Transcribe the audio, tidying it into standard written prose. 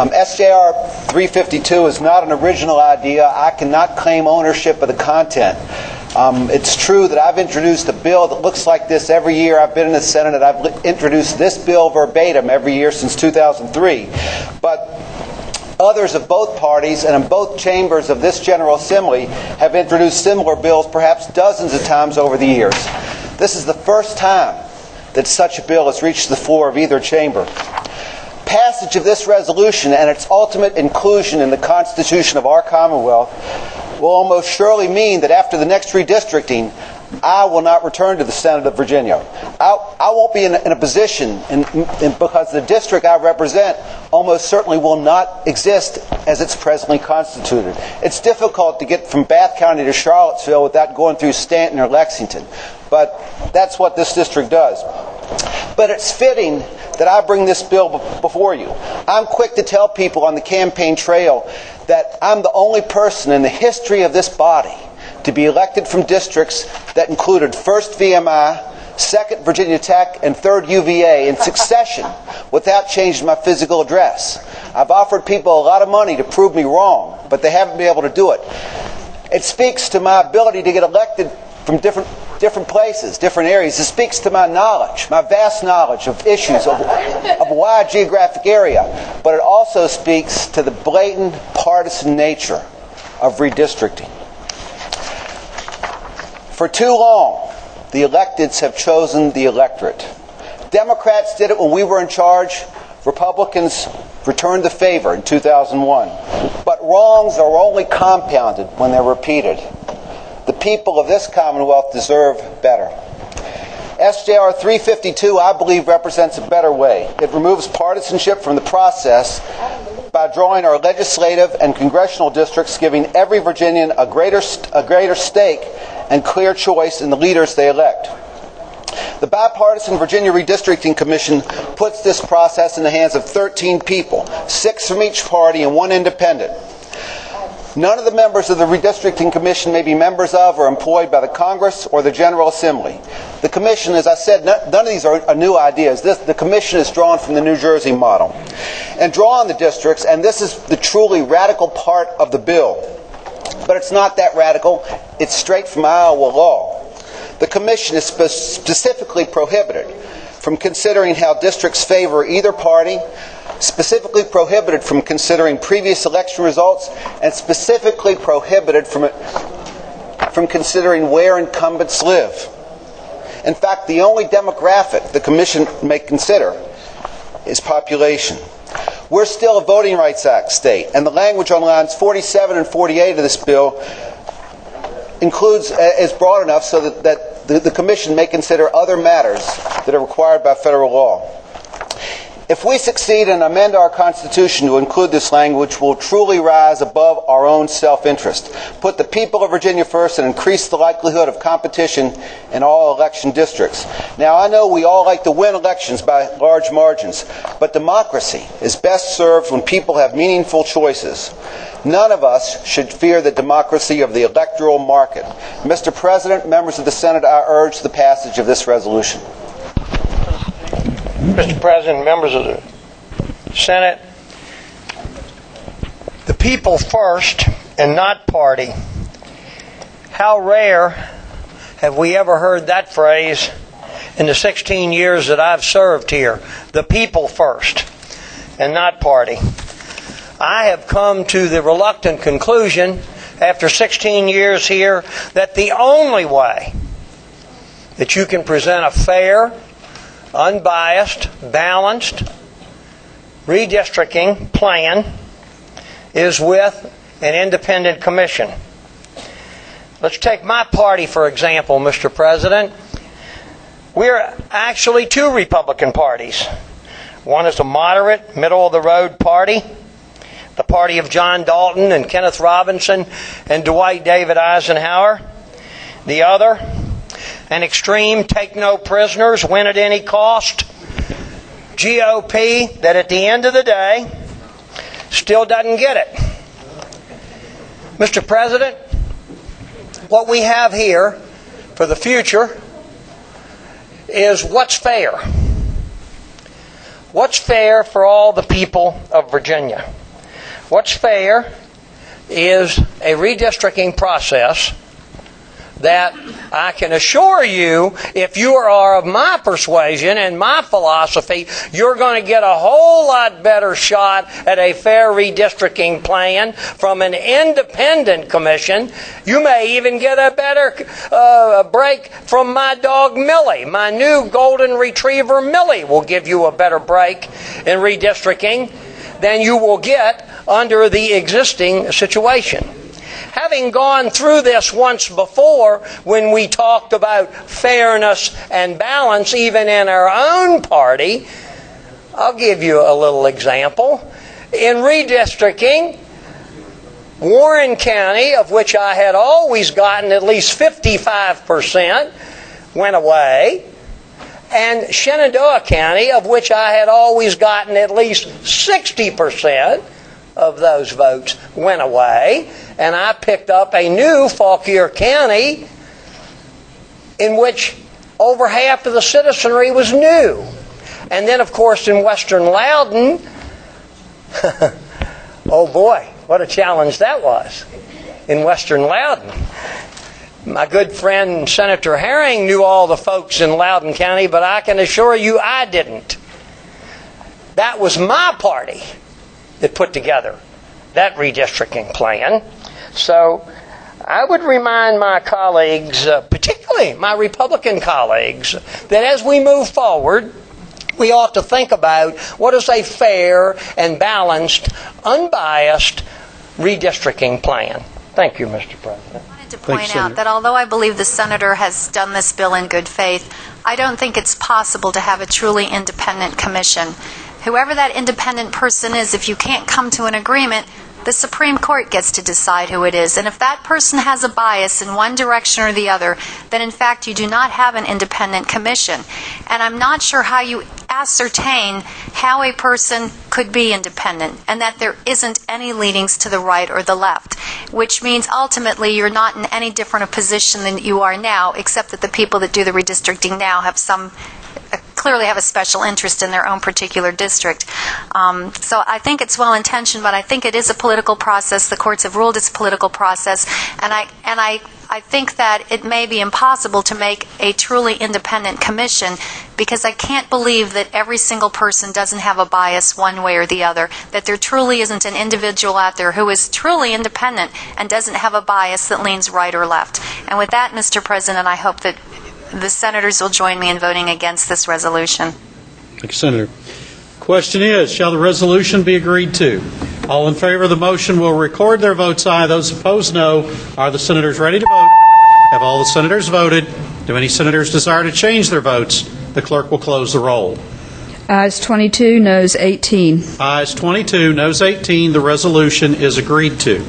SJR 352 is not an original idea. I cannot claim ownership of the content. It's true that I've introduced a bill that looks like this every year I've been in the Senate, and I've introduced this bill verbatim every year since 2003. But others of both parties and in both chambers of this General Assembly have introduced similar bills perhaps dozens of times over the years. This is the first time that such a bill has reached the floor of either chamber. Passage of this resolution and its ultimate inclusion in the Constitution of our Commonwealth will almost surely mean that after the next redistricting, I will not return to the Senate of Virginia. I won't be in a position, because the district I represent almost certainly will not exist as it's presently constituted. It's difficult to get from Bath County to Charlottesville without going through Stanton or Lexington, but that's what this district does. But it's fitting that I bring this bill before you. I'm quick to tell people on the campaign trail that I'm the only person in the history of this body to be elected from districts that included 1st VMI, 2nd Virginia Tech, and 3rd UVA in succession without changing my physical address. I've offered people a lot of money to prove me wrong, but they haven't been able to do it. It speaks to my ability to get elected from different places, different areas. It speaks to my knowledge, my vast knowledge of issues of a wide geographic area. But it also speaks to the blatant partisan nature of redistricting. For too long, the electeds have chosen the electorate. Democrats did it when we were in charge. Republicans returned the favor in 2001. But wrongs are only compounded when they're repeated. The people of this Commonwealth deserve better. SJR 352, I believe, represents a better way. It removes partisanship from the process by drawing our legislative and congressional districts, giving every Virginian a greater stake and clear choice in the leaders they elect. The Bipartisan Virginia Redistricting Commission puts this process in the hands of 13 people, 6 from each party and 1 independent. None of the members of the Redistricting Commission may be members of or employed by the Congress or the General Assembly. The Commission, as I said, none of these are new ideas. The Commission is drawn from the New Jersey model. And draw on the districts, and this is the truly radical part of the bill. But it's not that radical. It's straight from Iowa law. The Commission is specifically prohibited from considering how districts favor either party, specifically prohibited from considering previous election results, and specifically prohibited from considering where incumbents live. In fact, the only demographic the Commission may consider is population. We're still a Voting Rights Act state, and the language on lines 47 and 48 of this bill is broad enough so that the Commission may consider other matters that are required by federal law. If we succeed and amend our Constitution to include this language, we'll truly rise above our own self-interest, put the people of Virginia first, and increase the likelihood of competition in all election districts. Now, I know we all like to win elections by large margins, but democracy is best served when people have meaningful choices. None of us should fear the democracy of the electoral market. Mr. President, members of the Senate, I urge the passage of this resolution. Mr. President, members of the Senate, the people first and not party. How rare have we ever heard that phrase in the 16 years that I've served here? The people first and not party. I have come to the reluctant conclusion after 16 years here that the only way that you can present a fair, unbiased, balanced redistricting plan is with an independent commission. Let's take my party, for example, Mr. President. We're actually 2 Republican parties. One is a moderate, middle-of-the-road party, the party of John Dalton and Kenneth Robinson and Dwight David Eisenhower. The other, an extreme take-no-prisoners, win at any cost GOP that at the end of the day still doesn't get it. Mr. President, what we have here for the future is what's fair. what's fair for all the people of Virginia? What's fair is a redistricting process that I can assure you, if you are of my persuasion and my philosophy, you're going to get a whole lot better shot at a fair redistricting plan from an independent commission. You may even get a better break from my dog Millie. My new golden retriever Millie will give you a better break in redistricting than you will get under the existing situation. Having gone through this once before when we talked about fairness and balance even in our own party, I'll give you a little example. In redistricting, Warren County, of which I had always gotten at least 55%, went away. And Shenandoah County, of which I had always gotten at least 60% of those votes, went away. And I picked up a new Fauquier County in which over half of the citizenry was new. And then, of course, in Western Loudoun, oh boy, what a challenge that was. In Western Loudoun, my good friend Senator Herring knew all the folks in Loudoun County, but I can assure you I didn't. That was my party that put together that redistricting plan. So I would remind my colleagues, particularly my Republican colleagues, that as we move forward, we ought to think about what is a fair and balanced, unbiased redistricting plan. Thank you, Mr. President. I wanted to point out that although I believe the senator has done this bill in good faith, I don't think it's possible to have a truly independent commission. Whoever that independent person is, if you can't come to an agreement, the Supreme Court gets to decide who it is. And if that person has a bias in one direction or the other, then in fact you do not have an independent commission. And I'm not sure how you ascertain how a person could be independent and that there isn't any leanings to the right or the left, which means ultimately you're not in any different a position than you are now, except that the people that do the redistricting now have clearly have a special interest in their own particular district. So I think it's well-intentioned, but I think it is a political process. The courts have ruled it's a political process, and I think that it may be impossible to make a truly independent commission because I can't believe that every single person doesn't have a bias one way or the other, that there truly isn't an individual out there who is truly independent and doesn't have a bias that leans right or left. And with that, Mr. President, I hope that the senators will join me in voting against this resolution. Thank you, Senator. Question is, shall the resolution be agreed to? All in favor of the motion will record their votes aye. Those opposed, no. Are the senators ready to vote? Have all the senators voted? Do any senators desire to change their votes? The clerk will close the roll. Ayes 22, noes 18. Ayes 22, noes 18. The resolution is agreed to.